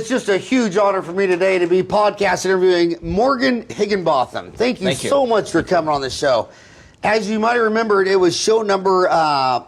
it's just a huge honor for me today to be podcast interviewing Morgan Higginbotham. Thank you so much for coming on the show. As you might have remembered, it was show number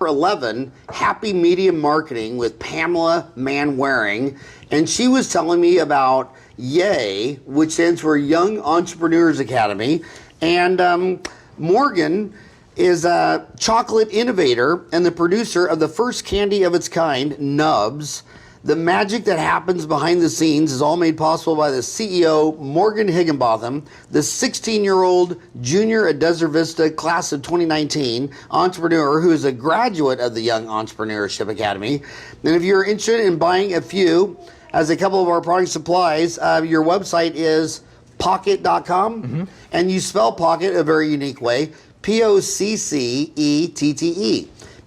11, Happy Media Marketing with Pamela Manwaring, and she was telling me about YAY, which stands for Young Entrepreneurs Academy, and Morgan is a chocolate innovator and the producer of the first candy of its kind, Nubbs. The magic that happens behind the scenes is all made possible by the CEO, Morgan Higginbotham, the 16-year-old junior at Desert Vista class of 2019 entrepreneur who is a graduate of the Young Entrepreneurship Academy. And if you're interested in buying a few, as a couple of our product supplies, your website is Poccette.com, and you spell Poccette a very unique way, Poccette.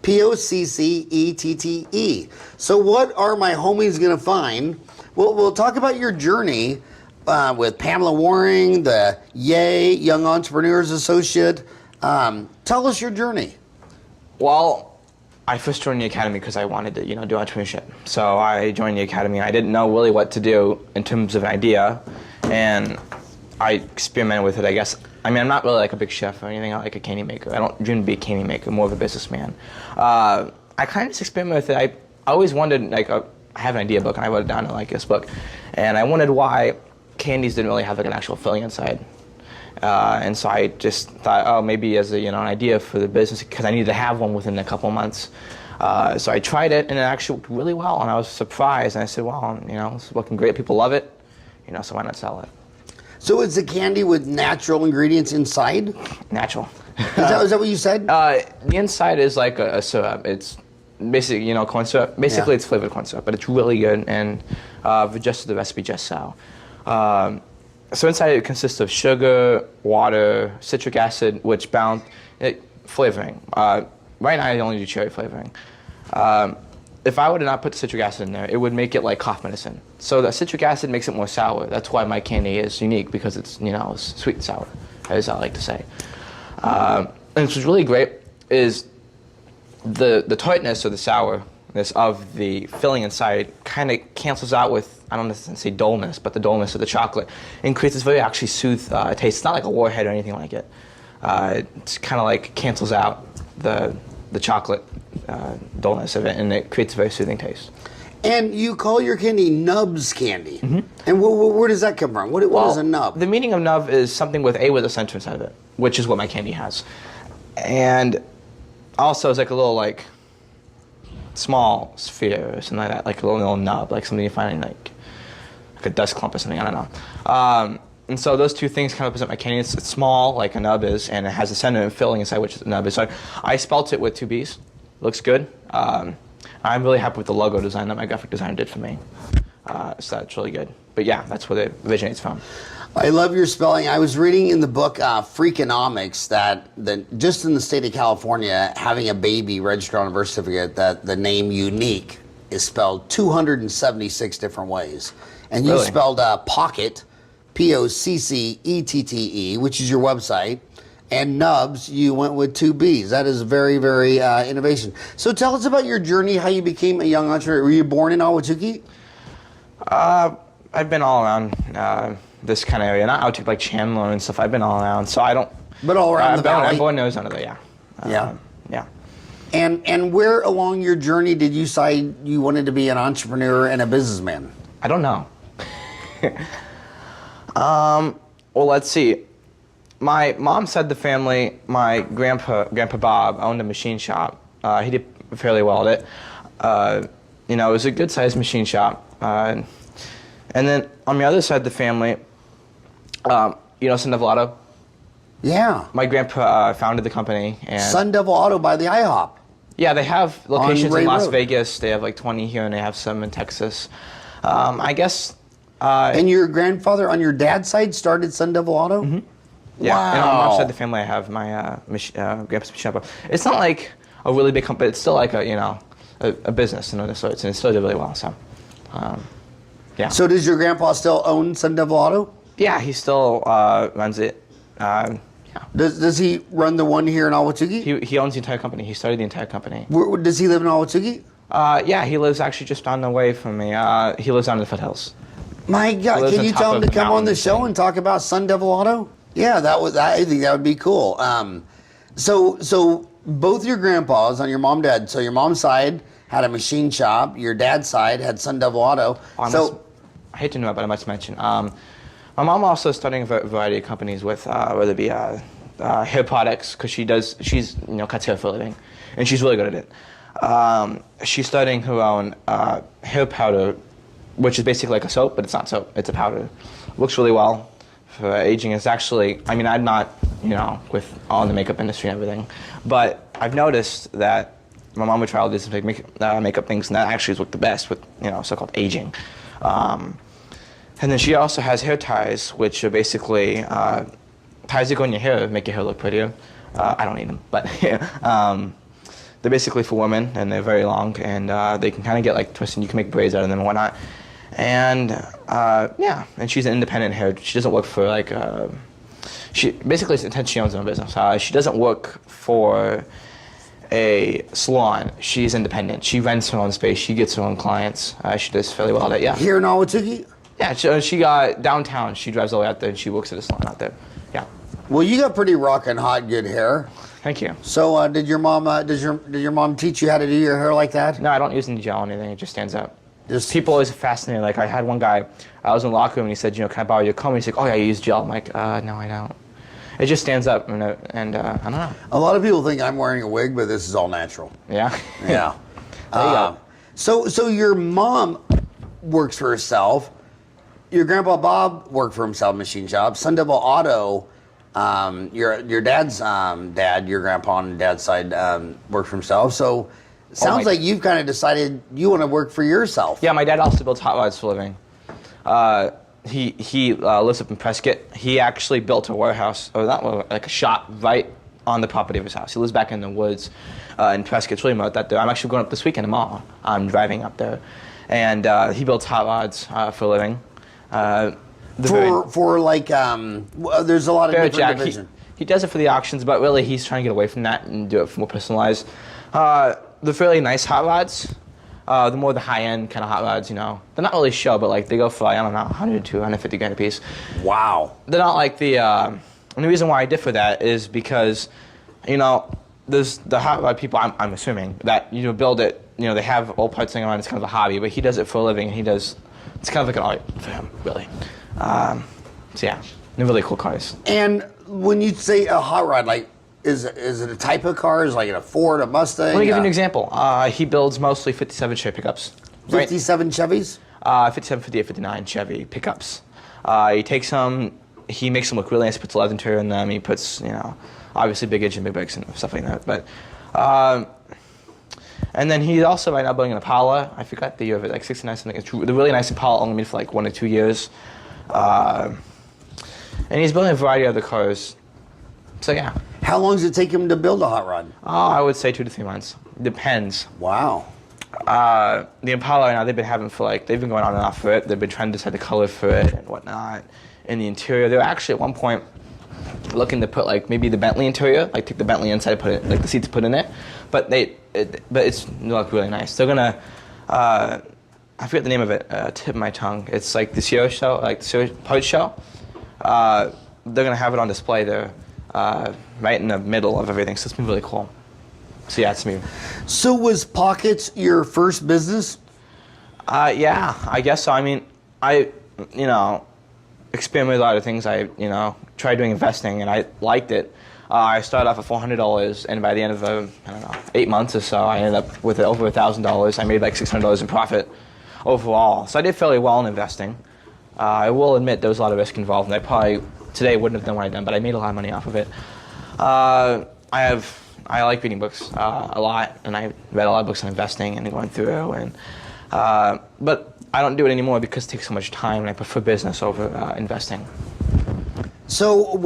Poccette. So what are my homies going to find? We'll talk about your journey with Pamela Waring, the YAY, Young Entrepreneurs Associate. Tell us your journey. Well, I first joined the academy because I wanted to, do entrepreneurship. So I joined the academy. I didn't know really what to do in terms of an idea, and I experimented with it, I guess. I mean, I'm not really like a big chef or anything. I'm like a candy maker. I don't dream to be a candy maker. I'm more of a businessman. I kind of just experimented with it. I always wondered, like, I have an idea book, and I wrote it down in like this book, and I wondered why candies didn't really have like an actual filling inside. And so I just thought, oh, maybe as a, an idea for the business, because I needed to have one within a couple months. So I tried it, and it actually worked really well, and I was surprised. And I said, well, it's working great. People love it, so why not sell it? So it's a candy with natural ingredients inside? Natural. Is that what you said? The inside is like a syrup. It's basically, corn syrup. Basically, It's flavored corn syrup, but it's really good, and adjusted the recipe just so. So inside it consists of sugar, water, citric acid, which bound flavoring. Right now, I only do cherry flavoring. If I were to not put the citric acid in there, it would make it like cough medicine. So the citric acid makes it more sour. That's why my candy is unique, because it's, it's sweet and sour, as I like to say. And what's really great is the tartness or the sourness of the filling inside kind of cancels out with, I don't necessarily say dullness, but the dullness of the chocolate, and creates this very actually smooth taste. It's not like a warhead or anything like it. It's kind of like cancels out the chocolate dullness of it, and it creates a very soothing taste. And you call your candy Nubbs candy. And where does that come from? What is a nub? The meaning of nub is something with a center inside of it, which is what my candy has. And also it's like a little like small sphere or something like that, like a little nub, like something you find in like a dust clump or something, I don't know. And so those two things kind of represent my candy. It's small, like a nub is, and it has a center and filling inside, which a nub is. So I spelt it with 2 B's. Looks good. I'm really happy with the logo design that my graphic designer did for me. So that's really good. But yeah, that's where it originates from. I love your spelling. I was reading in the book Freakonomics that just in the state of California, having a baby registered on a birth certificate, that the name unique is spelled 276 different ways. And you spelled Poccette, Poccette, which is your website. And Nubbs, you went with 2 B's. That is very, very innovation. So tell us about your journey, how you became a young entrepreneur. Were you born in Ahwatukee? I've been all around this kind of area. Not Ahwatukee, like Chandler and stuff. I've been all around, so I don't... But all around the valley? I'm born in Arizona, though, yeah. Yeah. And where along your journey did you decide you wanted to be an entrepreneur and a businessman? I don't know. Well, let's see. My mom said the family, my Grandpa Bob owned a machine shop. He did fairly well at it. It was a good-sized machine shop. And then on the other side of the family, Sun Devil Auto? Yeah. My grandpa founded the company. And Sun Devil Auto by the IHOP. Yeah, they have locations in Las Road. Vegas. They have like 20 here, and they have some in Texas. I guess... and your grandfather on your dad's side started Sun Devil Auto? Yeah, wow. And on my side of the family, I have my grandpa's shop. It's not like a really big company. It's still like a business of sorts, and it still did really well. So, yeah. So does your grandpa still own Sun Devil Auto? Yeah, he still runs it. Yeah. Does he run the one here in Ahwatukee? He owns the entire company. He started the entire company. Does he live in Ahwatukee? Yeah, he lives actually just on the way from me. He lives down in the foothills. My God, can you tell him to come on the show and talk about Sun Devil Auto? Yeah, I think that would be cool. So both your grandpas on your mom and dad, so your mom's side had a machine shop, your dad's side had Sun Devil Auto. I hate to know it, but I must mention, my mom also starting a variety of companies with, whether it be hair products, because she's cuts hair for a living, and she's really good at it. She's starting her own hair powder, which is basically like a soap, but it's not soap, it's a powder. Works really well for aging. It's actually, I mean, I'm not, with all in the makeup industry and everything, but I've noticed that my mom would try all these makeup things, and that actually has worked the best with, so-called aging. And then she also has hair ties, which are basically ties that go in your hair, make your hair look prettier. I don't need them, but they're basically for women, and they're very long, and they can kind of get like twisted. You can make braids out of them and whatnot. And and she's an independent hair. She doesn't work for like she basically she owns her own business. She doesn't work for a salon. She's independent. She rents her own space. She gets her own clients. She does fairly well at it. Yeah. Here in Ahwatukee? Yeah, she got downtown. She drives all the way out there, and she works at a salon out there. Yeah. Well, you got pretty rockin' hot good hair. Thank you. So, did your mom teach you how to do your hair like that? No, I don't use any gel or anything. It just stands up. People always fascinated. Like I had one guy, I was in the locker room, and he said, "Can I borrow your comb?" And he's like, "Oh yeah, you use gel." I'm like, "No, I don't." It just stands up, and I don't know. A lot of people think I'm wearing a wig, but this is all natural. Yeah. Yeah. There you go. So your mom works for herself. Your grandpa Bob worked for himself, machine shop. Sun Devil Auto. Your dad's dad, your grandpa on dad's side, worked for himself. So sounds like you've kind of decided you want to work for yourself. Yeah, my dad also builds hot rods for a living. He lives up in Prescott. He actually built a warehouse, or not like a shop, right on the property of his house. He lives back in the woods in Prescott. It's really remote that there. I'm actually going up this weekend tomorrow. I'm driving up there, and he builds hot rods for a living. There's a lot of different divisions. He does it for the auctions, but really he's trying to get away from that and do it more personalized. They're fairly nice hot rods. The more the high-end kind of hot rods, They're not really show, but like they go for, like, I don't know, 100 to 150 grand a piece. Wow. They're not like the, and the reason why I differ that is because, there's the hot rod people, I'm assuming, that, build it, they have old parts sitting around, it's kind of a hobby, but he does it for a living, and it's kind of like an art for him, really. So yeah, they're really cool cars. And when you say a hot rod, like, is it a type of car? Is it like a Ford, a Mustang? Let me give you an example. He builds mostly 57 Chevy pickups. 57 Chevys? 57, 58, 59 Chevy pickups. He takes them, he makes them look really nice, puts a leather interior in them, he puts, obviously big engine, big brakes and stuff like that. But, and then he's also right now building an Impala. I forgot the year of it, like 69 something. It's the really nice Impala, only made for like 1 or 2 years. And he's building a variety of other cars. So yeah. How long does it take him to build a hot rod? I would say 2 to 3 months. Depends. Wow. The Impala right now, they've been going on and off for it. They've been trying to decide the color for it and whatnot. In the interior, they were actually at one point looking to put like maybe the Bentley interior, like take the Bentley inside and put it, like the seats put in it. But they look really nice. They're gonna, I forget the name of it, tip of my tongue. It's like the Sierra show, like the Sierra Parts show. They're gonna have it on display there, right in the middle of everything. So it's been really cool. So yeah, it's me. So was Poccette your first business? Yeah, I guess so. I mean, I experimented with a lot of things. I tried doing investing, and I liked it. I started off at $400, and by the end of 8 months or so, I ended up with over $1,000. I made like $600 in profit overall. So I did fairly well in investing. I will admit there was a lot of risk involved, and I probably today wouldn't have done what I've done, but I made a lot of money off of it. I like reading books a lot, and I read a lot of books on investing and going through, and but I don't do it anymore because it takes so much time, and I prefer business over investing. So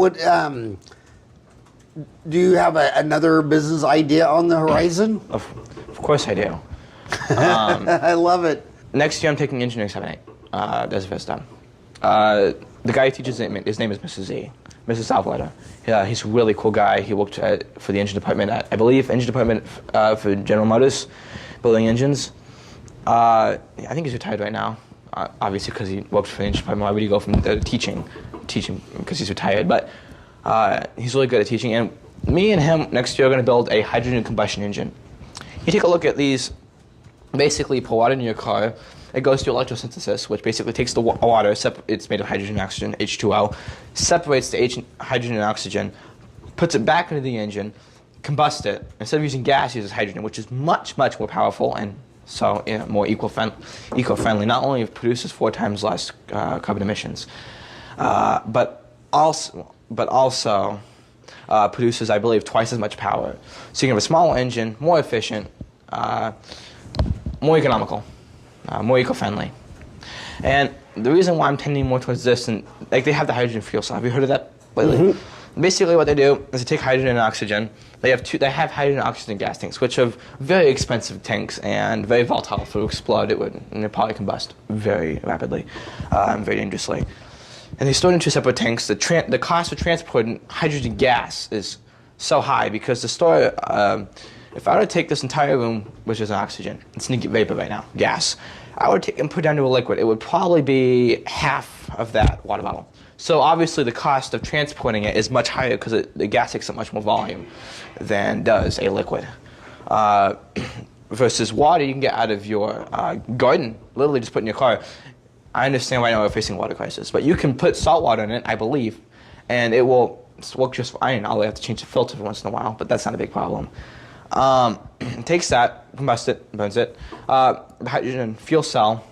do you have another business idea on the horizon? Of course I do. I love it. Next year I'm taking engineering 7-8. That's the first time. The guy who teaches it, his name is Mr. Mr. Southletter. Yeah, he's a really cool guy. He worked for the engine department at, I believe, engine department for General Motors, building engines. I think he's retired right now. obviously because he works for the engine department. Why would he go from teaching because he's retired? But he's really good at teaching. And me and him next year are going to build a hydrogen combustion engine. You take a look at these. Basically, you pour water in your car. It goes through electrosynthesis, which basically takes the water. It's made of hydrogen and oxygen, H2O, separates the hydrogen and oxygen, puts it back into the engine, combusts it. Instead of using gas, it uses hydrogen, which is much, much more powerful and so more eco-friendly. Not only it produces 4 times less carbon emissions, but also produces, I believe, twice as much power. So you can have a smaller engine, more efficient, more economical, more eco-friendly. And the reason why I'm tending more towards this, and like they have the hydrogen fuel cell. Have you heard of that lately? Mm-hmm. Basically, what they do is they take hydrogen and oxygen. They have hydrogen and oxygen gas tanks, which are very expensive tanks and very volatile. If it explode, and they probably combust very rapidly, very dangerously. And they store it in 2 separate tanks. The cost of transporting hydrogen gas is so high because the store. If I were to take this entire room, which is oxygen, it's vapor right now, gas, I would take and put it down to a liquid. It would probably be half of that water bottle. So obviously the cost of transporting it is much higher because the gas takes up much more volume than does a liquid. Versus water you can get out of your garden, literally just put in your car. I understand right now we're facing a water crisis, but you can put salt water in it, I believe, and it will work just fine. I'll have to change the filter once in a while, but that's not a big problem. Takes that, combusts it, burns it. The hydrogen fuel cell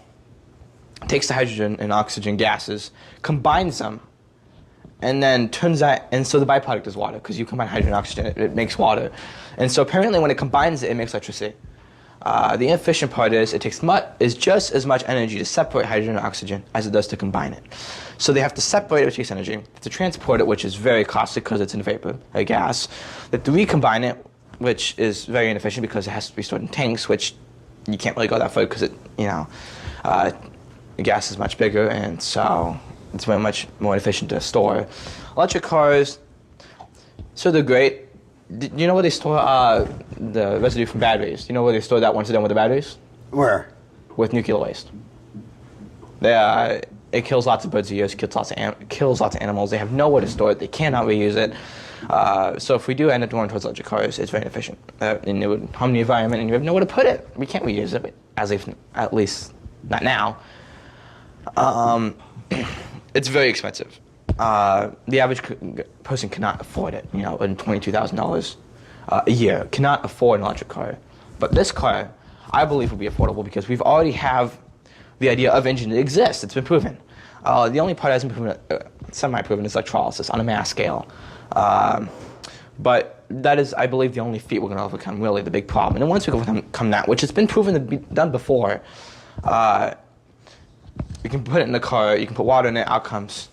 takes the hydrogen and oxygen gases, combines them, and then turns that, and so the byproduct is water, because you combine hydrogen and oxygen, it makes water. And so apparently when it combines it, it makes electricity. The inefficient part is it takes just as much energy to separate hydrogen and oxygen as it does to combine it. So they have to separate it, which takes energy, to transport it, which is very costly because it's in vapor, a gas. They have to recombine it, which is very inefficient because it has to be stored in tanks, which you can't really go that far because the gas is much bigger, and so it's very much more efficient to store. Electric cars, so they're great. Do you know where they store the residue from batteries? Do you know where they store that once they're done with the batteries? Where? With nuclear waste. It kills lots of birds a year, it kills lots of animals. They have nowhere to store it, they cannot reuse it. So if we do end up going towards electric cars, it's very inefficient. And it would harm the environment, and you have nowhere to put it. We can't reuse it, at least not now. It's very expensive. The average person cannot afford it, and $22,000 a year, cannot afford an electric car. But this car, I believe, will be affordable because we've already have the idea of engine that exists. It's been proven. The only part that hasn't been proven, semi-proven, is electrolysis on a mass scale. But that is, I believe, the only feat we're going to overcome, really, the big problem. And then once we overcome that, which has been proven to be done before, you can put it in the car, you can put water in it, out comes,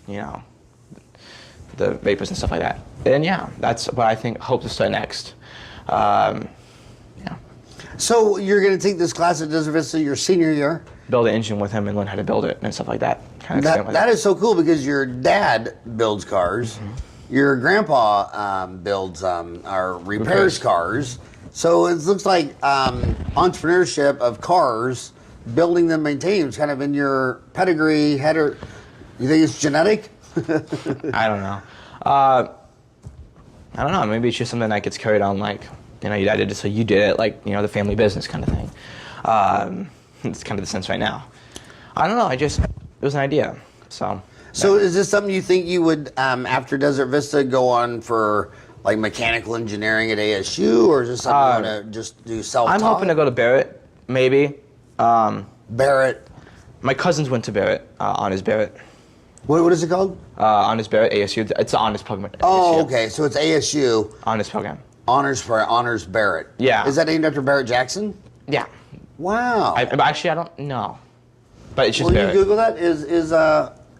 the vapors and stuff like that. And yeah, that's what I hope to start next. So you're going to take this class at Desert Vista your senior year? Build an engine with him and learn how to build it and stuff like that. That is so cool because your dad builds cars. Mm-hmm. Your grandpa builds or repairs cars. So it looks like entrepreneurship of cars, building them, maintaining them, is kind of in your pedigree, header. You think it's genetic? I don't know. I don't know. Maybe it's just something that gets carried on, like, your dad did it, so you did it, like, the family business kind of thing. It's kind of the sense right now. I don't know. It was an idea. So is this something you think you would, after Desert Vista, go on for like mechanical engineering at ASU, or is this something you want to just do self-taught? I'm hoping to go to Barrett, maybe. Barrett. My cousins went to Barrett, Honors Barrett. What is it called? Honors Barrett, ASU. It's an honors program. Oh, okay. So it's ASU. Honors program. Honors Barrett. Yeah. Is that named after Barrett Jackson? Yeah. Wow. Actually, I don't know. But it's just Barrett. You Google that? Is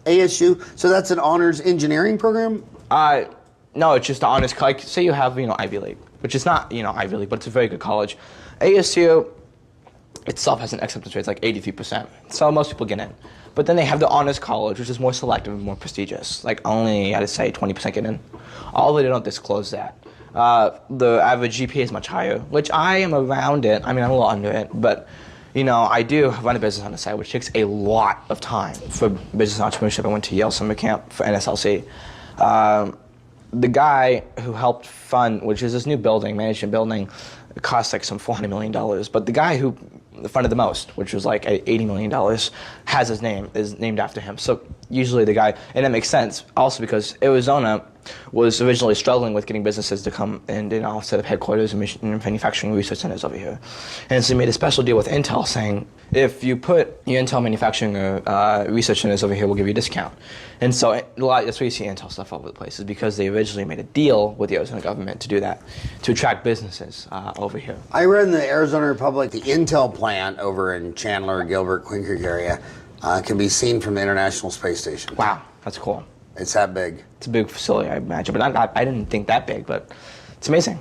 ASU? So that's an honors engineering program? No, it's just the honors. Like, say you have, Ivy League, which is not, Ivy League, but it's a very good college. ASU itself has an acceptance rate, it's like 83%. So most people get in. But then they have the honors college, which is more selective and more prestigious. Like, only, I'd say, 20% get in. Although they don't disclose that. The average GPA is much higher, which I am around it. I mean, I'm a little under it, but I do run a business on the side, which takes a lot of time for business entrepreneurship. I went to Yale summer camp for NSLC. The guy who helped fund, which is this new building, management building, it cost like some $400 million. But the guy who funded the most, which was like $80 million, has his name, is named after him. So usually the guy, and that makes sense also because Arizona was originally struggling with getting businesses to come and set up headquarters and manufacturing research centers over here. And so he made a special deal with Intel saying, if you put your Intel manufacturing research centers over here, we'll give you a discount. And so that's where you see Intel stuff all over the place, is because they originally made a deal with the Arizona government to do that, to attract businesses over here. I read in the Arizona Republic, the Intel plant over in Chandler, Gilbert, Queen Creek area can be seen from the International Space Station. Wow, that's cool. It's that big. It's a big facility, I imagine, but I didn't think that big, but it's amazing.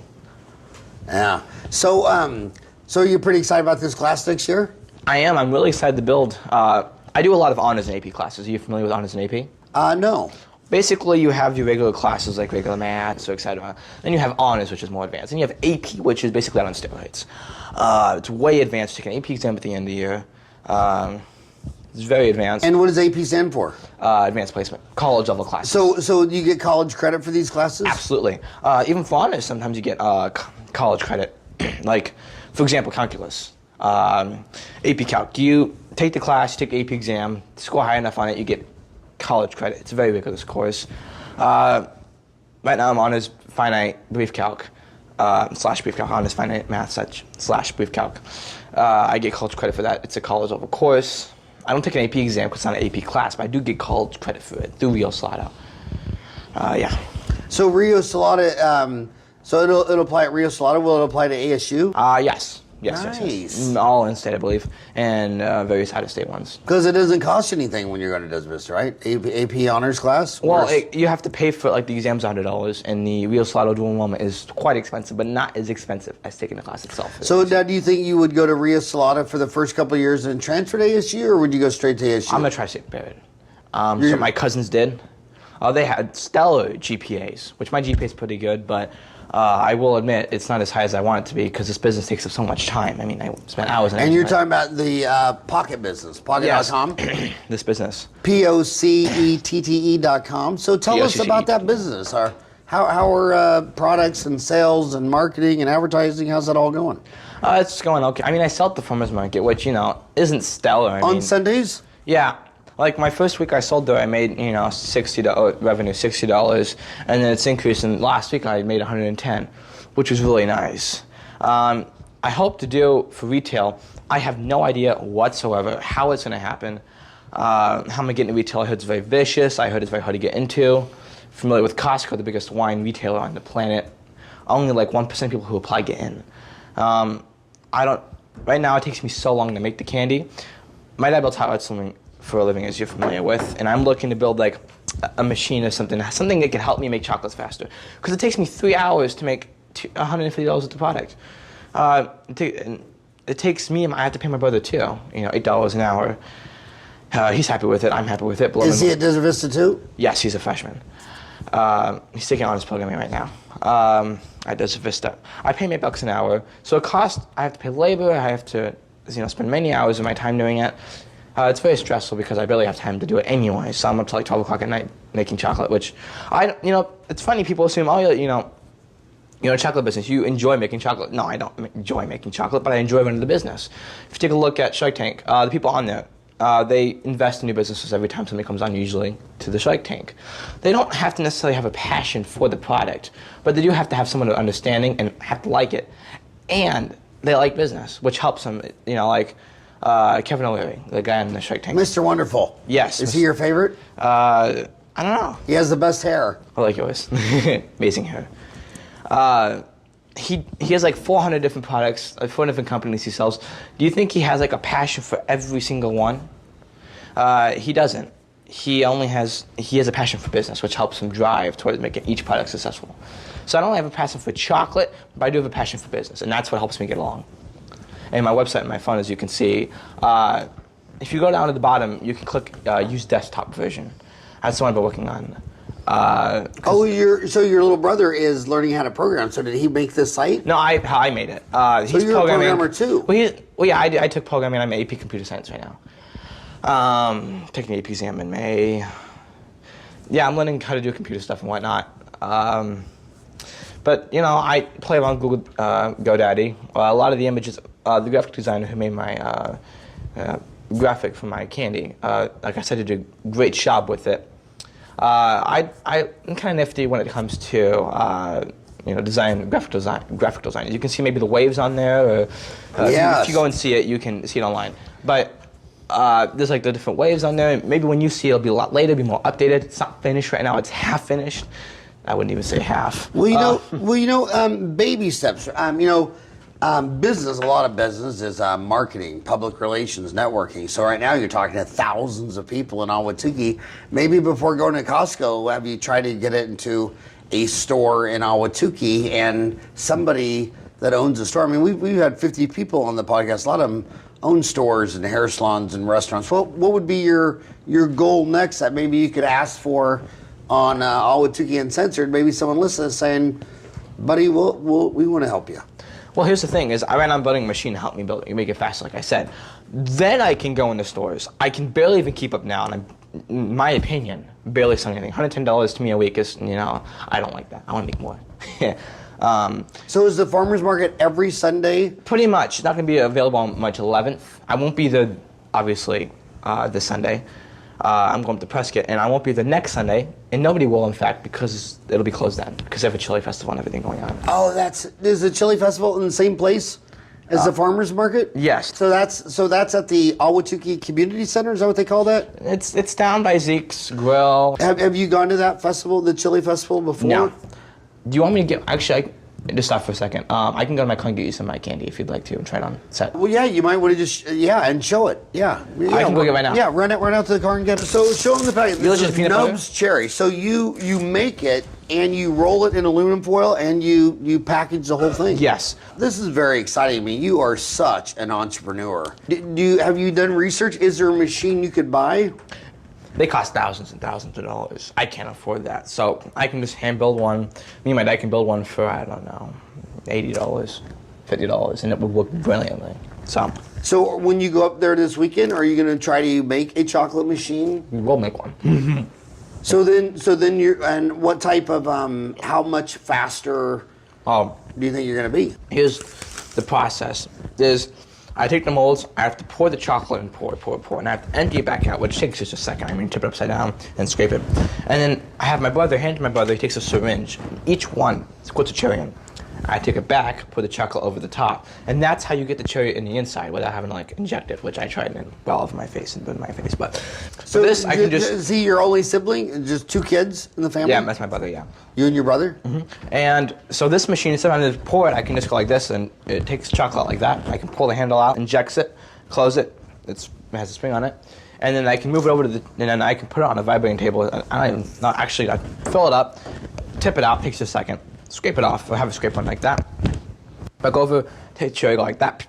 Yeah. So, so you're pretty excited about this class next year? I am. I'm really excited to build. I do a lot of honors and AP classes. Are you familiar with honors and AP? No. Basically, you have your regular classes like regular math, so excited about. Then you have honors, which is more advanced. Then you have AP, which is basically on steroids. It's way advanced. You take an AP exam at the end of the year. It's very advanced. And what does AP stand for? Advanced placement, college level classes. So you get college credit for these classes? Absolutely. Even for honors, sometimes you get college credit. Like, for example, calculus, AP Calc. You take the class, you take the AP exam, score high enough on it, you get college credit. It's a very rigorous course. Right now I'm honors finite brief calc / brief calc, honors finite math / brief calc. I get college credit for that. It's a college level course. I don't take an AP exam because it's not an AP class, but I do get college credit for it through Rio Salado. Yeah. So Rio Salado, so it'll apply at Rio Salado. Will it apply to ASU? Yes. Nice. Yes. All in-state, I believe, and various out-of-state ones. Because it doesn't cost you anything when you're going to Dismiss, right? AP honors class? Well, you have to pay for, like, the exam's $100, and the Rio Salado dual enrollment is quite expensive, but not as expensive as taking the class itself. So now do you think you would go to Rio Salado for the first couple of years and transfer to ASU, or would you go straight to ASU? I'm a tri-state parent. So my cousins did. They had stellar GPAs, which my GPA is pretty good, but I will admit it's not as high as I want it to be because this business takes up so much time. I mean, I spent hours and hours. And you're talking about the Poccette business, Poccette.com? Yes. This business. Poccette.com. So tell us about that business. How are products and sales and marketing and advertising, how's that all going? It's going okay. I mean, I sell at the farmer's market, which, isn't stellar. On Sundays? Yeah. Like my first week I sold there, I made $60 revenue, $60, and then it's increased. And last week I made $110, which was really nice. I hope to do for retail. I have no idea whatsoever how it's going to happen. How I'm going to get into retail. I heard it's very vicious. I heard it's very hard to get into. Familiar with Costco, the biggest wine retailer on the planet. Only like 1% of people who apply get in. Right now it takes me so long to make the candy. My dad built hot something for a living, as you're familiar with, and I'm looking to build like a machine or something that can help me make chocolates faster. Because it takes me 3 hours to make $150 worth of product. It takes me, I have to pay my brother too, $8 an hour. He's happy with it, I'm happy with it. Is he at Desert Vista too? Yes, he's a freshman. He's taking honors programming right now at Desert Vista. I pay him $8 an hour, so it costs, I have to pay labor, I have to spend many hours of my time doing it. It's very stressful because I barely have time to do it anyway. So I'm up to like 12 o'clock at night making chocolate, which it's funny. People assume, oh, you're a chocolate business. You enjoy making chocolate. No, I don't enjoy making chocolate, but I enjoy running the business. If you take a look at Shark Tank, the people on there, they invest in new businesses every time something comes on, usually to the Shark Tank. They don't have to necessarily have a passion for the product, but they do have to have someone understanding and have to like it. And they like business, which helps them, Kevin O'Leary, the guy on the Shark Tank. Mr. Wonderful. Yes. Is he your favorite? I don't know. He has the best hair. I like yours. Amazing hair. He has like 400 different products, 4 different companies he sells. Do you think he has like a passion for every single one? He doesn't. He has a passion for business, which helps him drive towards making each product successful. So I don't have a passion for chocolate, but I do have a passion for business, and that's what helps me get along. And my website and my phone, as you can see, if you go down to the bottom, you can click use desktop version. That's the one I've been working on. so your little brother is learning how to program. So did he make this site? No, I made it. So you're a programmer too? Well, yeah, I took programming. I'm AP Computer Science right now. Taking the AP exam in May. Yeah, I'm learning how to do computer stuff and whatnot. But, you know, I play around Google GoDaddy. A lot of the images, the graphic designer who made my graphic for my candy, like I said, did a great job with it. I'm kind of nifty when it comes to graphic design. You can see maybe the waves on there, or if you go and see it, you can see it online. But there's like the different waves on there. Maybe when you see it, it'll be a lot later, be more updated. It's not finished right now. It's half finished. I wouldn't even say half. Well, baby steps. Business. A lot of business is marketing, public relations, networking. So right now you're talking to thousands of people in Ahwatukee. Maybe before going to Costco, have you tried to get it into a store in Ahwatukee and somebody that owns a store? I mean, we've had 50 people on the podcast. A lot of them own stores and hair salons and restaurants. What would be your goal next that maybe you could ask for on Ahwatukee Uncensored? Maybe someone listening is saying, buddy, we want to help you. Well, here's the thing: is I ran on building a machine to help me make it faster, like I said. Then I can go into stores. I can barely even keep up now, and in my opinion, barely selling anything. $110 to me a week is, I don't like that. I want to make more. So is the farmer's market every Sunday? Pretty much. It's not going to be available on March 11th. I won't be there, obviously, this Sunday. I'm going to Prescott, and I won't be the next Sunday, and nobody will, in fact, because it'll be closed then, because they have a chili festival and everything going on. Oh, is the chili festival in the same place as the farmers market? Yes. So that's at the Ahwatukee Community Center. Is that what they call that? It's down by Zeke's Grill. Have you gone to that festival, the chili festival, before? No. Do you want me to get? Actually, just stop for a second. I can go to my car and get you some of my candy if you'd like to, and try it on set. Well, yeah, you might want to and show it. Yeah. I can go get it right now. Yeah, run out to the car and get it. So show them the package. This is Nubbs cherry. So you make it and you roll it in aluminum foil and you package the whole thing. Yes. This is very exciting. I mean, you are such an entrepreneur. Have you done research? Is there a machine you could buy? They cost thousands and thousands of dollars. I can't afford that. So I can just hand build one. Me and my dad can build one for, I don't know, $80, $50, and it would work brilliantly. So when you go up there this weekend, are you going to try to make a chocolate machine? We'll make one. So then and what type of, how much faster do you think you're going to be? Here's the process. I take the molds, I have to pour the chocolate and pour, and I have to empty it back out, which takes just a second. I mean, tip it upside down and scrape it. And then I have my brother, hand to my brother, he takes a syringe. Each one puts a cherry in. I take it back, put the chocolate over the top, and that's how you get the cherry in the inside without having to inject it, which I tried in all over my face and burn my face. But so this, I can just... Is he your only sibling? Just two kids in the family? Yeah, that's my brother, yeah. You and your brother? Mm-hmm. And so this machine, instead of having to pour it, I can just go like this, and it takes chocolate like that. I can pull the handle out, injects it, close it. It has a spring on it. And then I can move it over to and then I can put it on a vibrating table. I fill it up, tip it out, takes just a second. Scrape it off, or have it scrape on like that. Back over, take the cherry, go like that,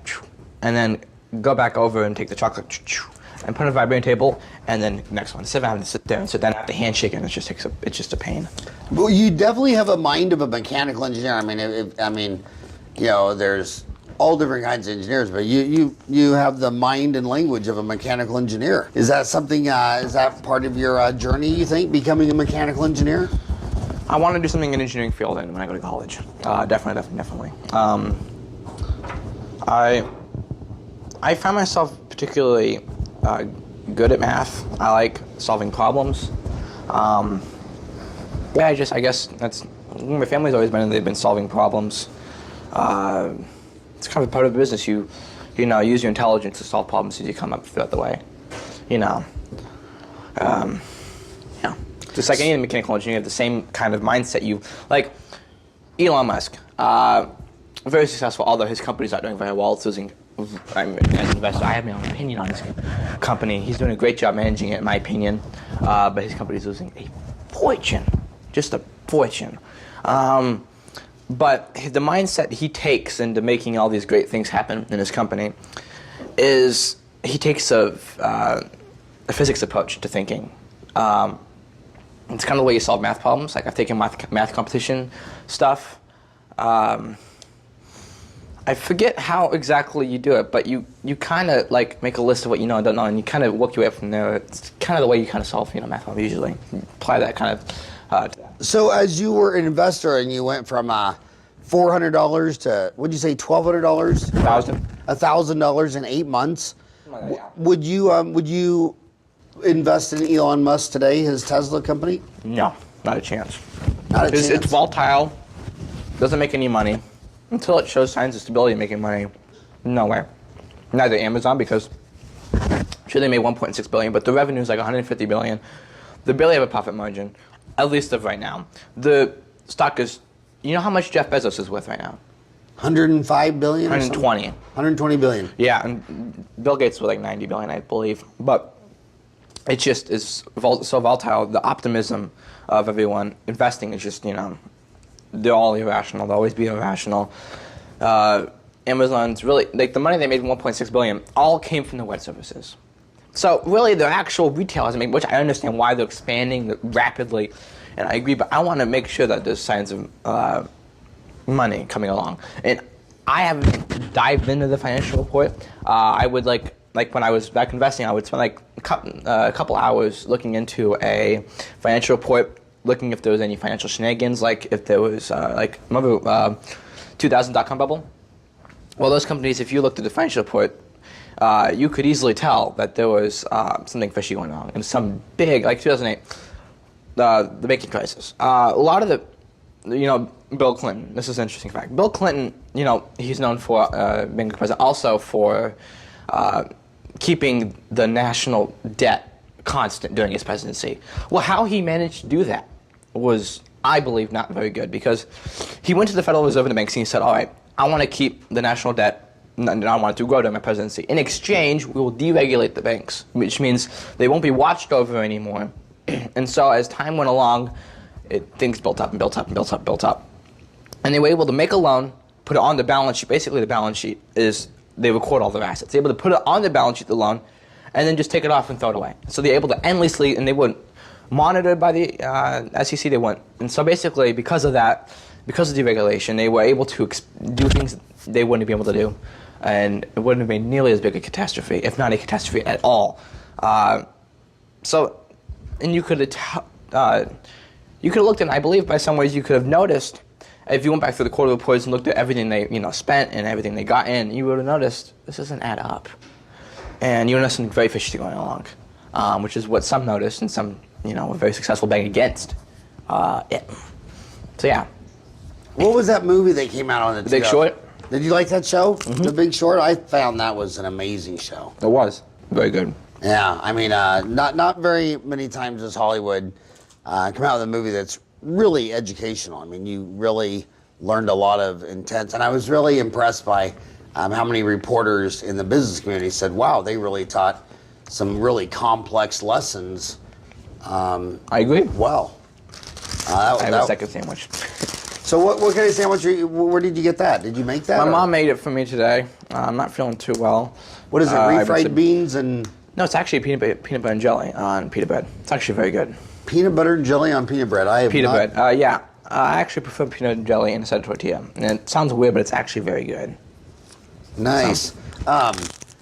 and then go back over and take the chocolate and put it on a vibrating table, and then next one. Instead of having to sit there and sit down, I have to handshake it, and it's just a pain. Well, you definitely have a mind of a mechanical engineer. I mean, there's all different kinds of engineers, but you have the mind and language of a mechanical engineer. Is that something? Is that part of your journey? You think becoming a mechanical engineer? I want to do something in the engineering field when I go to college. Definitely. I find myself particularly good at math. I like solving problems. I guess that's my family's always they've been solving problems. It's kind of a part of the business. You use your intelligence to solve problems as you come up throughout the way. Just like any mechanical engineer, you have the same kind of mindset. Like Elon Musk, very successful, although his company's not doing very well. It's losing. As an investor, I have my own opinion on his company. He's doing a great job managing it, in my opinion, but his company's losing a fortune, just a fortune. But the mindset he takes into making all these great things happen in his company is he takes a physics approach to thinking. It's kind of the way you solve math problems. Like I've taken math competition stuff. I forget how exactly you do it, but you kind of like make a list of what you know and don't know, and you kind of work your way up from there. It's kind of the way you kind of solve math problems usually. Apply that kind of. To that. So as you were an investor and you went from $400 to, what'd you say, $1,200? $1,000 in 8 months. Yeah. Would you invest in Elon Musk today, his Tesla company? No, not a chance. Not a chance. It's volatile. Doesn't make any money. Until it shows signs of stability and making money, no way. Neither Amazon, because sure they made 1.6 billion, but the revenue is like 150 billion. They barely have a profit margin, at least of right now. The stock is, you know how much Jeff Bezos is worth right now? 105 billion. 120. 120 billion. Yeah, and Bill Gates was like 90 billion, I believe. But it just is so volatile. The optimism of everyone investing is just, they're all irrational. They'll always be irrational. Amazon's really, like the money they made, 1.6 billion, all came from the web services. So really the actual retail hasn't made, which I understand why they're expanding rapidly, and I agree, but I want to make sure that there's signs of money coming along. And I haven't dived into the financial report. I would like when I was back investing, I would spend like a couple hours looking into a financial report, looking if there was any financial shenanigans, like if there was, remember 2000 dot-com bubble? Well, those companies, if you looked at the financial report, you could easily tell that there was something fishy going on. And some big, like 2008, the banking crisis. A lot of the, Bill Clinton, this is an interesting fact. Bill Clinton, he's known for being a president, also for keeping the national debt constant during his presidency. Well, how he managed to do that was, I believe, not very good, because he went to the Federal Reserve and the banks and he said, all right, I want to keep the national debt, and I want it to grow during my presidency. In exchange, we will deregulate the banks, which means they won't be watched over anymore. And so as time went along, things built up and built up and built up and built up. And they were able to make a loan, put it on the balance sheet. Basically, the balance sheet is, they record all their assets. They're able to put it on the balance sheet, the loan, and then just take it off and throw it away. So they're able to endlessly, and they weren't monitored by the SEC, they weren't. And so basically, because of that, because of deregulation, they were able to do things they wouldn't be able to do, and it wouldn't have been nearly as big a catastrophe, if not a catastrophe at all. And you could have looked, and I believe by some ways you could have noticed, if you went back through the quarterly reports and looked at everything they spent and everything they got in, you would have noticed this doesn't add up. And you would notice something very fishy going along, which is what some noticed and some were very successful betting against it. So yeah. What was that movie that came out on The Big Short? Did you like that show? Mm-hmm. The Big Short? I found that was an amazing show. It was. Very good. Yeah, I mean, not very many times does Hollywood come out with a movie that's really educational. I mean, you really learned a lot of intense, and I was really impressed by how many reporters in the business community said, wow, they really taught some really complex lessons. I agree. Well, I have a second sandwich. So what kind of sandwich, where did you get that? Did you make that? My mom made it for me today. I'm not feeling too well. What is it, refried beans and? No, it's actually peanut butter and jelly on pita bread. It's actually very good. Peanut butter and jelly on peanut bread? I have pita bread, yeah. I actually prefer peanut and jelly instead of tortilla. And it sounds weird, but it's actually very good. Nice.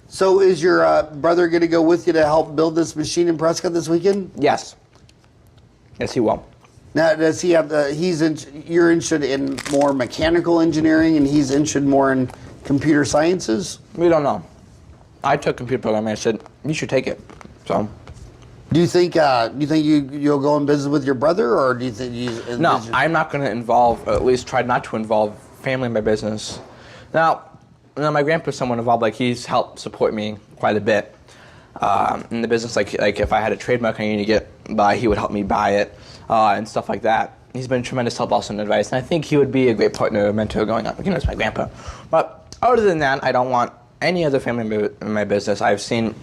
So is your brother going to go with you to help build this machine in Prescott this weekend? Yes. Yes, he will. Now, does he have you're interested in more mechanical engineering and he's interested more in computer sciences? We don't know. I took computer programming and I said, you should take it. So. Do you think you'll go in business with your brother, or do you think you? No, I'm not going to involve, or at least try not to involve, family in my business. Now my grandpa's someone involved. Like, he's helped support me quite a bit in the business. Like if I had a trademark I needed to get by, he would help me buy it and stuff like that. He's been a tremendous help also in advice, and I think he would be a great partner, mentor going on. It's my grandpa. But other than that, I don't want any other family in my business. I've seen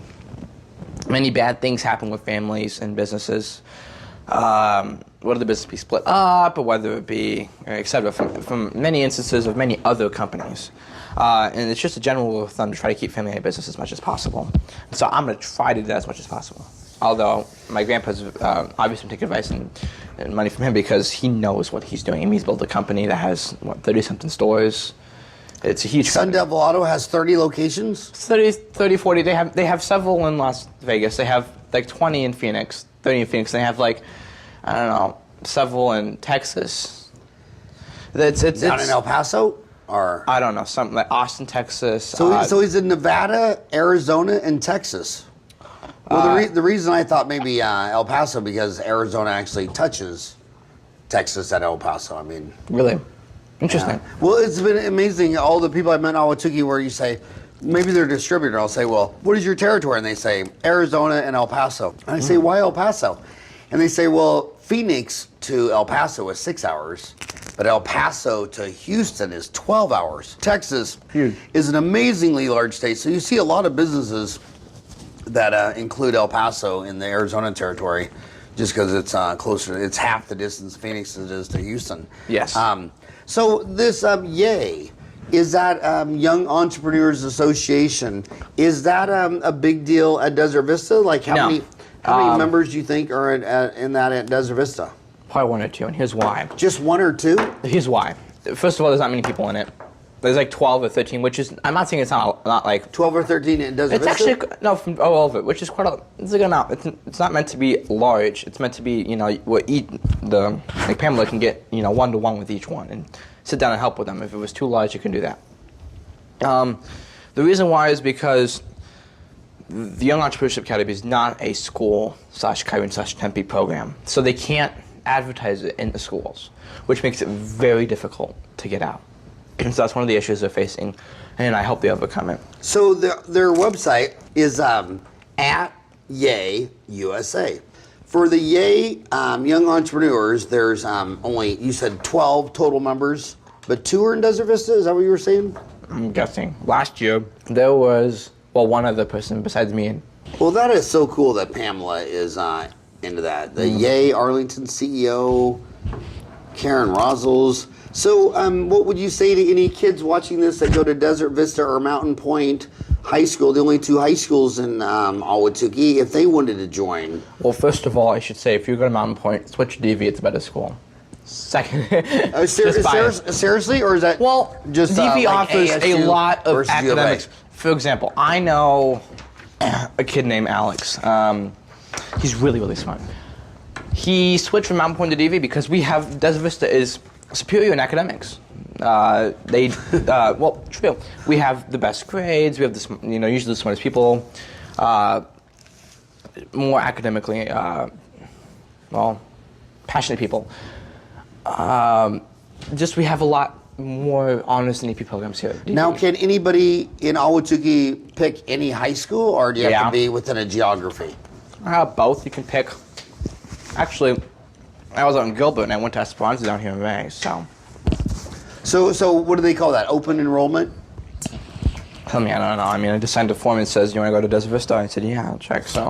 many bad things happen with families and businesses, whether the business be split up or whether it be, etc., from many instances of many other companies. And it's just a general rule of thumb to try to keep family in business as much as possible. So I'm going to try to do that as much as possible. Although my grandpa's obviously taking advice and money from him because he knows what he's doing. I mean, he's built a company that has 30-something stores. It's a huge Sun company. Devil Auto has 30 locations? 30, 40. They have several in Las Vegas. They have like 20 in Phoenix, 30 in Phoenix. They have like, I don't know, several in Texas. It's Down in El Paso? Or I don't know, something like Austin, Texas. So he's in Nevada, Arizona, and Texas. Well, the reason I thought maybe El Paso, because Arizona actually touches Texas at El Paso. I mean, really interesting. Yeah. Well, it's been amazing. All the people I met in Ahwatukee, where you say, maybe they're a distributor. I'll say, well, what is your territory? And they say Arizona and El Paso. And I say, why El Paso? And they say, well, Phoenix to El Paso is 6 hours, but El Paso to Houston is 12 hours. Texas is an amazingly large state, so you see a lot of businesses that include El Paso in the Arizona territory, just because it's closer. It's half the distance Phoenix is to Houston. Yes. So this YAY, is that Young Entrepreneurs Association? Is that a big deal at Desert Vista? Like how many members do you think are in that at Desert Vista? Probably 1 or 2, and here's why. Just 1 or 2? Here's why. First of all, there's not many people in it. There's like 12 or 13, which is, I'm not saying it's not like 12 or 13 in Desert Vista? It's actually, no, from all of it, which is quite it's a good amount. It's not meant to be large. It's meant to be, like Pamela can get, 1-to-1 with each one and sit down and help with them. If it was too large, you can do that. The reason why is because the Young Entrepreneurship Academy is not a school/Kyron/Tempe program. So they can't advertise it in the schools, which makes it very difficult to get out. So that's one of the issues they're facing, and I hope they overcome it. So their website is at YAY USA. For the YAY Young Entrepreneurs, there's only, you said 12 total members, but 2 are in Desert Vista? Is that what you were saying? I'm guessing. Last year, there was, one other person besides me. Well, that is so cool that Pamela is into that. The YAY Arlington CEO, Karen Rosals. So what would you say to any kids watching this that go to Desert Vista or Mountain Point High School, the only 2 high schools in Ahwatukee, if they wanted to join? Well, first of all, I should say, if you go to Mountain Point, switch to DV, it's a better school. Second, seriously, or is that just DV like offers ASU a lot of versus academics. For example, I know a kid named Alex. He's really, really smart. He switched from Mountain Point to DV because Desert Vista is superior in academics. True. We have the best grades. We have usually the smartest people, more academically, passionate people. We have a lot more honest and AP programs here. Now, can anybody in Ahwatukee pick any high school, or do you have to be within a geography? Both. You can pick. Actually, I was out in Gilbert and I went to Esperanza down here in May, so. So what do they call that? Open enrollment? Tell me, I don't know. I mean, I just signed a form and says, you want to go to Desert Vista? I said, yeah, I'll check. So,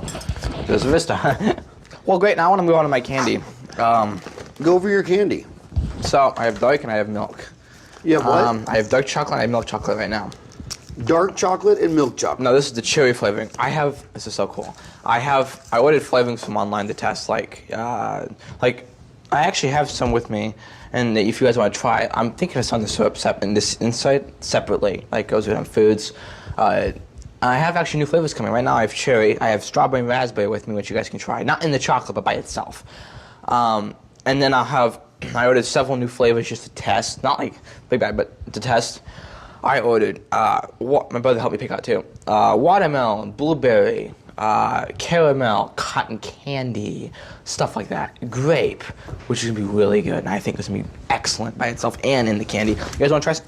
Desert Vista. Well, great. Now I want to move on to my candy. Go over your candy. So, I have dark and I have milk. You have what? I have dark chocolate and I have milk chocolate right now. Dark chocolate and milk chocolate. No, this is the cherry flavoring. This is so cool. I ordered flavorings from online to test, I actually have some with me, and if you guys want to try, I'm thinking of selling the syrup inside separately, like goes with foods. I have actually new flavors coming. Right now I have cherry, I have strawberry and raspberry with me, which you guys can try. Not in the chocolate, but by itself. And then I ordered several new flavors just to test. Not like big bad, but to test. I ordered, my brother helped me pick out too, watermelon, blueberry, caramel, cotton candy, stuff like that. Grape, which is going to be really good, and I think this is going to be excellent by itself and in the candy. You guys want to try some?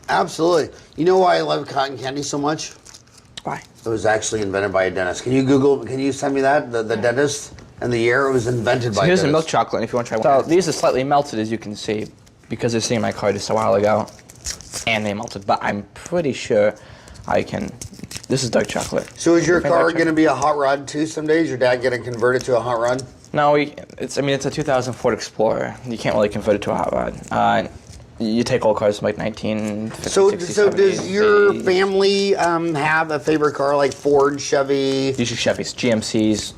Absolutely. You know why I love cotton candy so much? Why? It was actually invented by a dentist. Can you send me that, the dentist and the year it was invented by a dentist? Here's the milk chocolate if you want to try one. So these are slightly melted, as you can see, because they're seeing my card just a while ago. And they melted, but I'm pretty sure I can. This is dark chocolate. So is your car going to be a hot rod too someday? Is your dad going to convert it to a hot rod? No, it's a 2000 Ford Explorer. You can't really convert it to a hot rod. You take old cars from like 1950s, So 60s, does 70s, your 80s. family have a favorite car like Ford, Chevy? Usually Chevys, GMCs,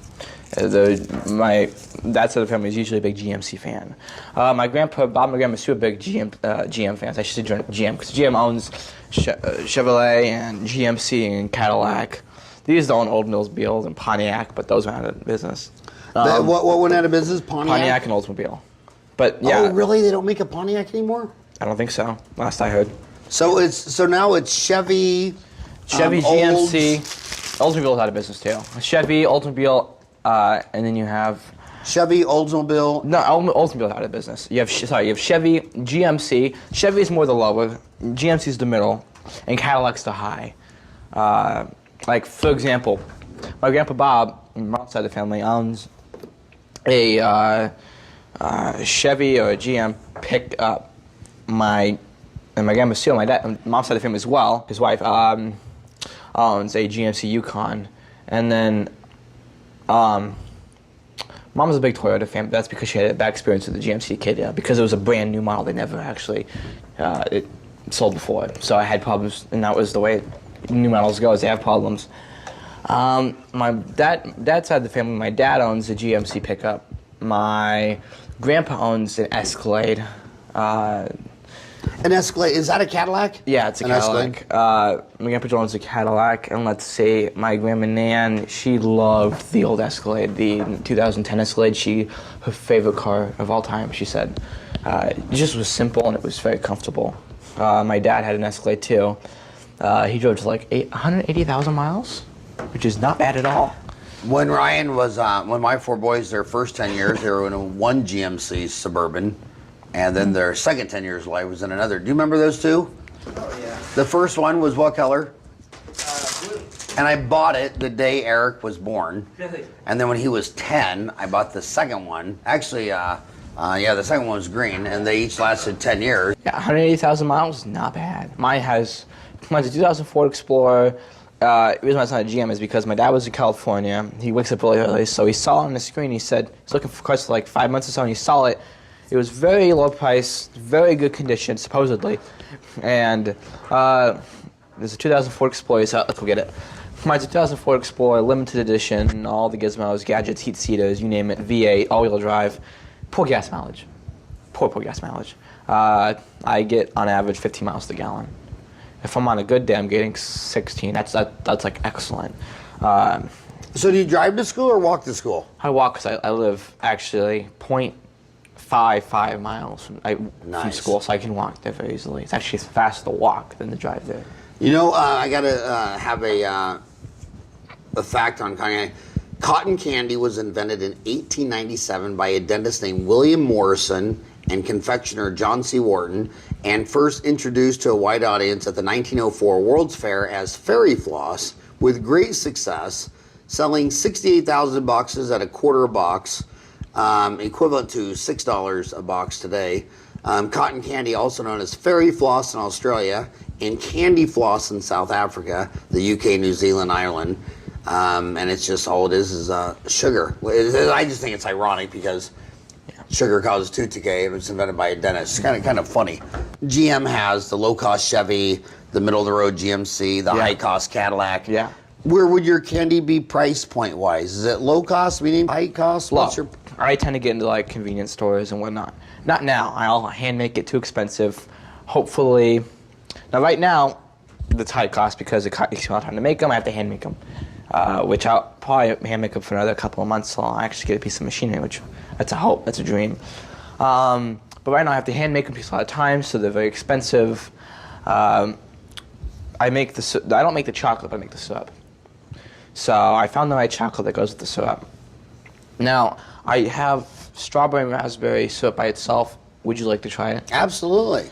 My that side of the family is usually a big GMC fan. My grandpa, Bob, and my grandma, are big GM fans. I should say GM because GM owns Chevrolet and GMC and Cadillac. They used to own Oldsmobile and Pontiac, but those went out of business. What went out of business? Pontiac and Oldsmobile. But yeah. Oh, really? They don't make a Pontiac anymore? I don't think so. Last I heard. So now it's Chevy, GMC, Oldsmobile's out of business too. Chevy, Oldsmobile, and then you have Chevy, Oldsmobile. No, Oldsmobile's out of business. You have Chevy, GMC. Chevy's more the lower, GMC's the middle, and Cadillac's the high. Like for example, my grandpa Bob, on my side of the family, owns a Chevy or a GM pickup. And my grandma Seal, my mom's side of the family as well, his wife, owns a GMC Yukon. And then mom was a big Toyota fan, but that's because she had a bad experience with the GMC Kid, because it was a brand new model. They never actually it sold before. So I had problems, and that was the way new models go, is they have problems. My dad's side of the family, my dad owns a GMC pickup. My grandpa owns an Escalade. An Escalade, is that a Cadillac? Yeah, it's a Cadillac. My grandpa owns a Cadillac, and let's see, my grandma Nan, she loved the old Escalade, the 2010 Escalade. Her favorite car of all time, she said. It just was simple and it was very comfortable. My dad had an Escalade too. He drove to like 180,000 miles, which is not bad at all. When Ryan was, when my four boys, their first 10 years, they were in a one GMC Suburban. And then their second 10 years of life was in another. Do you remember those two? Oh, yeah. The first one was what color? Blue. And I bought it the day Eric was born. Really? And then when he was 10, I bought the second one. Actually, the second one was green, and they each lasted 10 years. Yeah, 180,000 miles, not bad. Mine's a 2004 Explorer. The reason why it's not a GM is because my dad was in California. He wakes up really early, so he saw it on the screen. He said he's looking for cars for like 5 months or so, and he saw it. It was very low price, very good condition, supposedly. And there's a 2004 Explorer, so let's go get it. Mine's a 2004 Explorer, limited edition, all the gizmos, gadgets, heat seaters, you name it, V8, all-wheel drive. Poor gas mileage. Poor gas mileage. I get, on average, 15 miles to the gallon. If I'm on a good day, I'm getting 16. That's like excellent. So do you drive to school or walk to school? I walk because I live actually 0.55 miles from school, so I can walk there very easily. It's actually faster to walk than to drive there. You know, I got to have a fact on Kanye. Cotton candy was invented in 1897 by a dentist named William Morrison and confectioner John C. Wharton, and first introduced to a wide audience at the 1904 World's Fair as fairy floss, with great success, selling 68,000 boxes at a quarter a box, equivalent to $6 a box today. Cotton candy, also known as fairy floss in Australia, and candy floss in South Africa, the UK, New Zealand, Ireland. And it's just, all it is sugar. I just think it's ironic because sugar causes tooth decay. It was invented by a dentist. It's kind of funny. GM has the low-cost Chevy, the middle-of-the-road GMC, the high-cost Cadillac. Yeah. Where would your candy be price point-wise? Is it low-cost, meaning high-cost? Low. I tend to get into like convenience stores and whatnot. Not now. I'll hand make it too expensive. Hopefully. Now, right now, it's high cost because it takes a lot of time to make them. I have to hand make them, which I'll probably hand make them for another couple of months. So I'll actually get a piece of machinery, which that's a hope. That's a dream. But right now, I have to hand make them. Takes a lot of time, so they're very expensive. I don't make the chocolate, but I make the syrup. So I found the right chocolate that goes with the syrup. Now, I have strawberry and raspberry syrup by itself. Would you like to try it? Absolutely.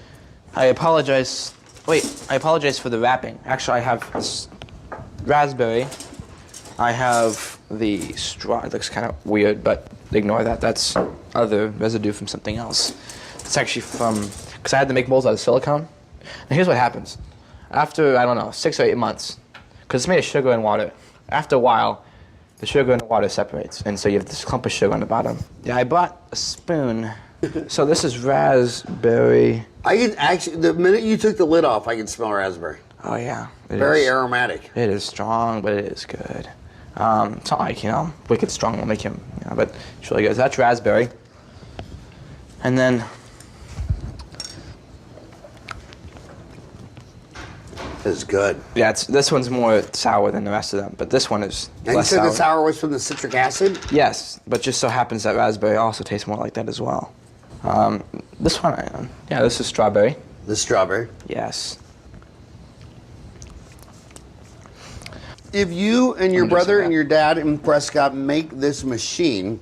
I apologize. Wait, I apologize for the wrapping. Actually, I have this raspberry. I have the straw. It looks kind of weird, but ignore that. That's other residue from something else. It's actually from, because I had to make molds out of silicone. And here's what happens. After, I don't know, 6 or 8 months, because it's made of sugar and water, after a while, the sugar and the water separates, and so you have this clump of sugar on the bottom. Yeah, I bought a spoon. So this is raspberry. I can actually, the minute you took the lid off, I can smell raspberry. Oh yeah. Very aromatic. It is strong, but it is good. It's not like, wicked strong will make him, but it's really good. So that's raspberry. And then This is good. yeah, this one's more sour than the rest of them, but this one is And you less said sour. the sour was from the citric acid? Yes, but just so happens that raspberry also tastes more like that as well. This one, this is strawberry. The strawberry. Yes. If you and your I'm just brother like and that. your dad in Prescott make this machine,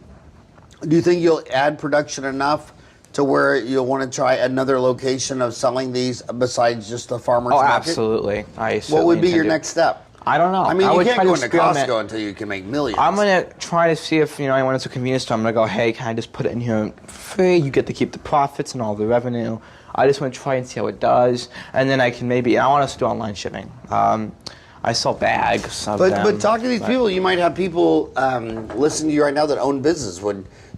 do you think you'll add production enough to where you'll want to try another location of selling these besides just the farmer's Oh, market? absolutely. What would be your next step? I don't know. I mean, I you would can't try go to into experiment. Costco until you can make millions. I'm gonna try to see if anyone wants a convenience store. I'm gonna go, hey, can I just put it in here free? You get to keep the profits and all the revenue. I just want to try and see how it does, and then I can I want us to do online shipping. I sell bags of them. But talk to these people. You might have people listening to you right now that own business.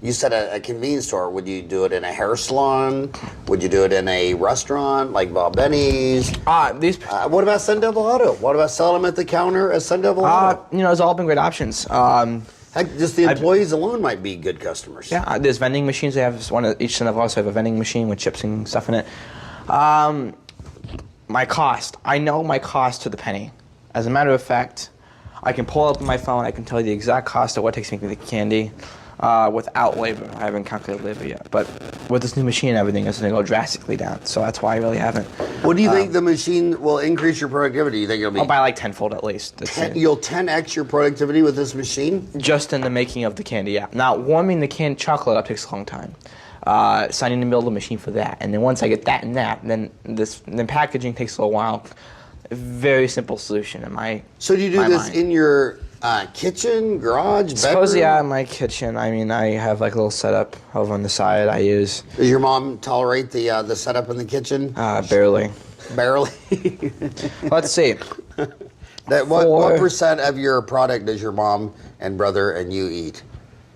You said a convenience store. Would you do it in a hair salon? Would you do it in a restaurant like Bob Benny's? What about Sun Devil Auto? What about selling them at the counter at Sun Devil Auto? It's all been great options. Heck, just the employees alone might be good customers. Yeah, there's vending machines. They have one at each Sun Devil. Also have a vending machine with chips and stuff in it. My cost. I know my cost to the penny. As a matter of fact, I can pull up my phone. I can tell you the exact cost of what it takes to make the candy without labor. I haven't calculated labor yet. But with this new machine and everything, it's going to go drastically down. So that's why I really haven't. What do you think the machine will increase your productivity? You think it'll be I'll buy like tenfold at least. you'll 10x your productivity with this machine? Just in the making of the candy, yeah. Now, warming the canned chocolate up takes a long time. So I need to build a machine for that. And then once I get that and that, then packaging takes a little while. A very simple solution in my So do you do my this mind. in your kitchen, garage, Suppose, bedroom? yeah, in my kitchen. I mean, I have like a little setup over on the side I use. Does your mom tolerate the setup in the kitchen? Barely. Barely. Let's see. What percent of your product does your mom and brother and you eat?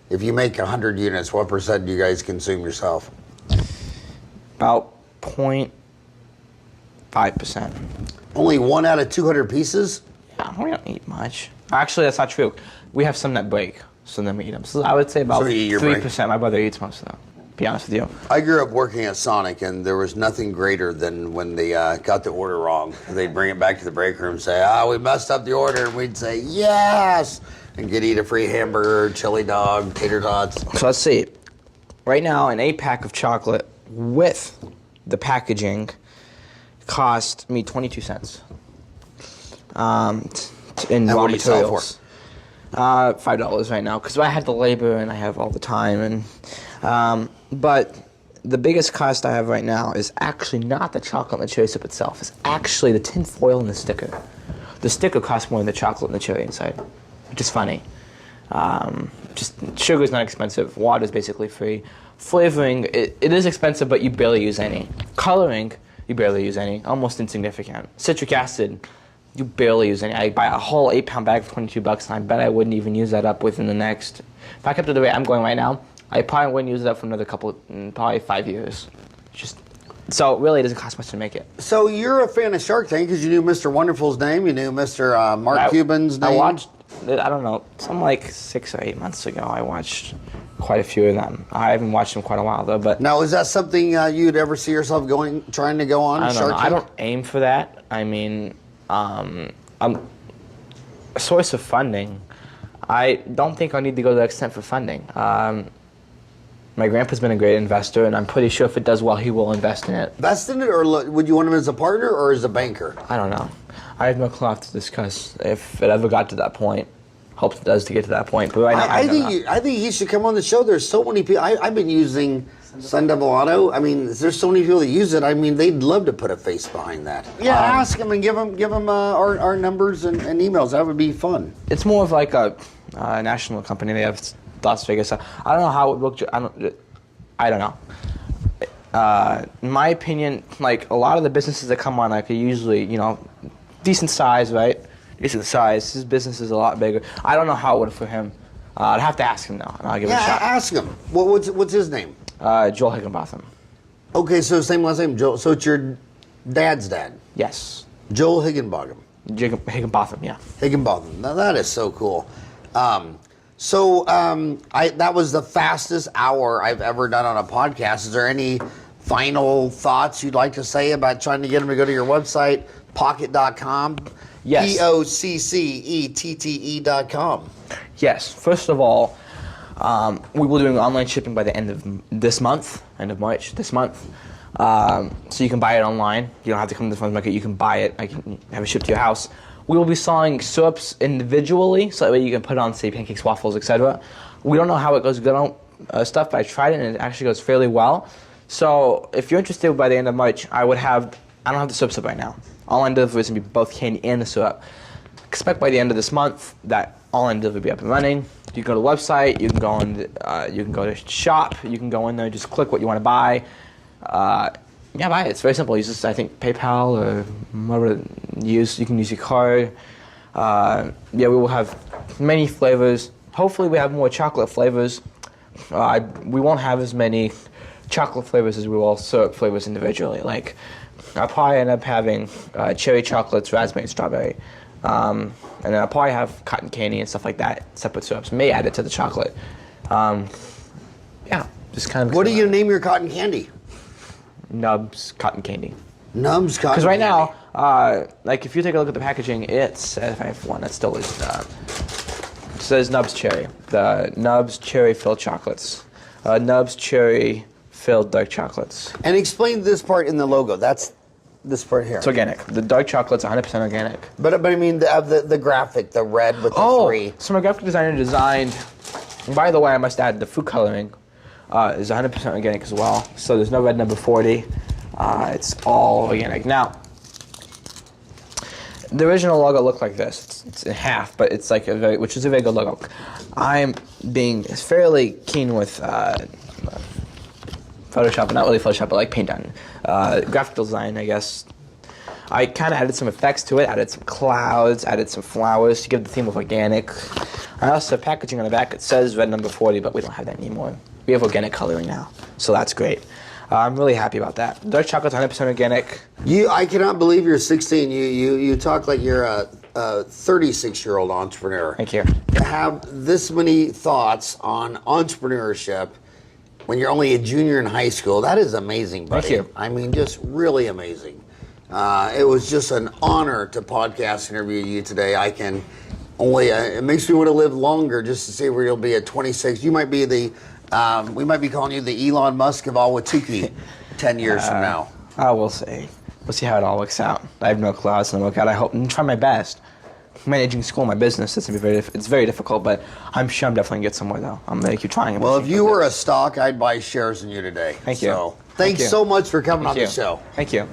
If you make 100 units, what percent do you guys consume yourself? About 0.5%. Only 1 out of 200 pieces? Yeah, we don't eat much. Actually, that's not true. We have some that break, so then we eat them. So I would say about So you eat your 3%. My brother eats most of them, to be honest with you. I grew up working at Sonic, and there was nothing greater than when they got the order wrong. They'd bring it back to the break room and say, we messed up the order. And we'd say, yes! And get eat a free hamburger, chili dog, tater tots. So let's see. Right now, an 8-pack of chocolate with the packaging cost me 22 cents. In raw what do you sell materials. $5 right now, because I have the labor and I have all the time. But the biggest cost I have right now is actually not the chocolate and the cherry sip itself. It's actually the tin foil and the sticker. The sticker costs more than the chocolate and the cherry inside, which is funny. Just sugar is not expensive. Water is basically free. Flavoring, it is expensive, but you barely use any. Coloring, you barely use any. Almost insignificant. Citric acid, you barely use any. I buy a whole 8-pound bag for $22, and I bet I wouldn't even use that up within the next. If I kept it the way I'm going right now, I probably wouldn't use it up for another probably 5 years. So really, it doesn't cost much to make it. So you're a fan of Shark Tank because you knew Mr. Wonderful's name, you knew Mr. Mark Cuban's name. I watched, I don't know, some like 6 or 8 months ago, I watched quite a few of them. I haven't watched them quite a while though, but. Now, is that something you'd ever see yourself trying to go on? I don't Shark know. Tank? I don't aim for that. I mean, a source of funding. I don't think I need to go to that extent for funding. My grandpa's been a great investor, and I'm pretty sure if it does well, he will invest in it. Invest in it, or would you want him as a partner or as a banker? I don't know. I have no clue to discuss if it ever got to that point. Hope it does to get to that point. But right now, I don't know. I think he should come on the show. There's so many people. I've been using Sun Devil Auto. I mean, there's so many people that use it. I mean, they'd love to put a face behind that. Yeah, ask him and give him our numbers and emails. That would be fun. It's more of like a national company. They have Las Vegas. I don't know how it would look. I don't know. In my opinion, like a lot of the businesses that come on, like are usually, decent size, right? Decent size. His business is a lot bigger. I don't know how it would for him. I'd have to ask him though, and I'll give it a shot. Ask him. What's his name? Joel Higginbotham. Okay, so same last name, Joel. So it's your dad's dad. Yes. Joel Higginbotham. Higginbotham, yeah. Higginbotham. Now that is so cool. That was the fastest hour I've ever done on a podcast. Is there any final thoughts you'd like to say about trying to get them to go to your website, poccette.com? Yes. POCCETTE.com. Yes. First of all, we will be doing online shipping by the end of this month, end of March, this month. So you can buy it online. You don't have to come to the farmer's market. You can buy it. I can have it shipped to your house. We will be selling syrups individually, so that way you can put it on, say, pancakes, waffles, etc. We don't know how it goes good on stuff, but I tried it and it actually goes fairly well. So if you're interested by the end of March, I don't have the syrups up right now. Online delivery is going to be both candy and the syrup. Expect by the end of this month that online delivery will be up and running. You can go to the website, you can go to shop, you can go in there, just click what you want to buy. Buy it. It's very simple. Use this, I think, PayPal or whatever you can use your card. We will have many flavors. Hopefully we have more chocolate flavors. We won't have as many chocolate flavors as we will syrup flavors individually. Like, I'll probably end up having cherry chocolates, raspberry, and strawberry. And then I'll probably have cotton candy and stuff like that, separate syrups. May add it to the chocolate. Just kind of. What are you going to name your cotton candy? Nubbs cotton candy. Nubbs cotton candy. Because right now, like if you take a look at the packaging, if I have one that still is, it says Nubbs cherry. The Nubbs cherry filled chocolates. Nubbs cherry filled dark chocolates. And explain this part in the logo. That's this part here. It's organic. The dark chocolate's 100% organic. But I mean the graphic, the red with the three. So my graphic designer designed. And by the way, I must add the food coloring is 100% organic as well. So there's no red number 40. It's all organic. Now, the original logo looked like this. It's in half, but it's like which is a very good logo. I'm being fairly keen with Photoshop, not really Photoshop, but like paint on graphic design, I guess. I kind of added some effects to it, added some clouds, added some flowers to give the theme of organic. I also have packaging on the back. It says red number 40, but we don't have that anymore. We have organic coloring now, so that's great. I'm really happy about that. Dark chocolate's 100% organic. I cannot believe you're 16. You talk like you're a 36-year-old entrepreneur. Thank you. To have this many thoughts on entrepreneurship when you're only a junior in high school, that is amazing, buddy. Thank you. I mean, just really amazing. It was just an honor to podcast interview you today. It makes me want to live longer just to see where you'll be at 26. You might be we might be calling you the Elon Musk of Ahwatukee 10 years from now. We'll see. We'll see how it all works out. I have no clue how it's going to work out. I hope and try my best. Managing school, my business, it's very difficult, but I'm sure I'm definitely going to get somewhere, though. I'm going to keep trying. Well, if you were a stock, I'd buy shares in you today. Thank you. So, thanks so much for coming on the show. Thank you.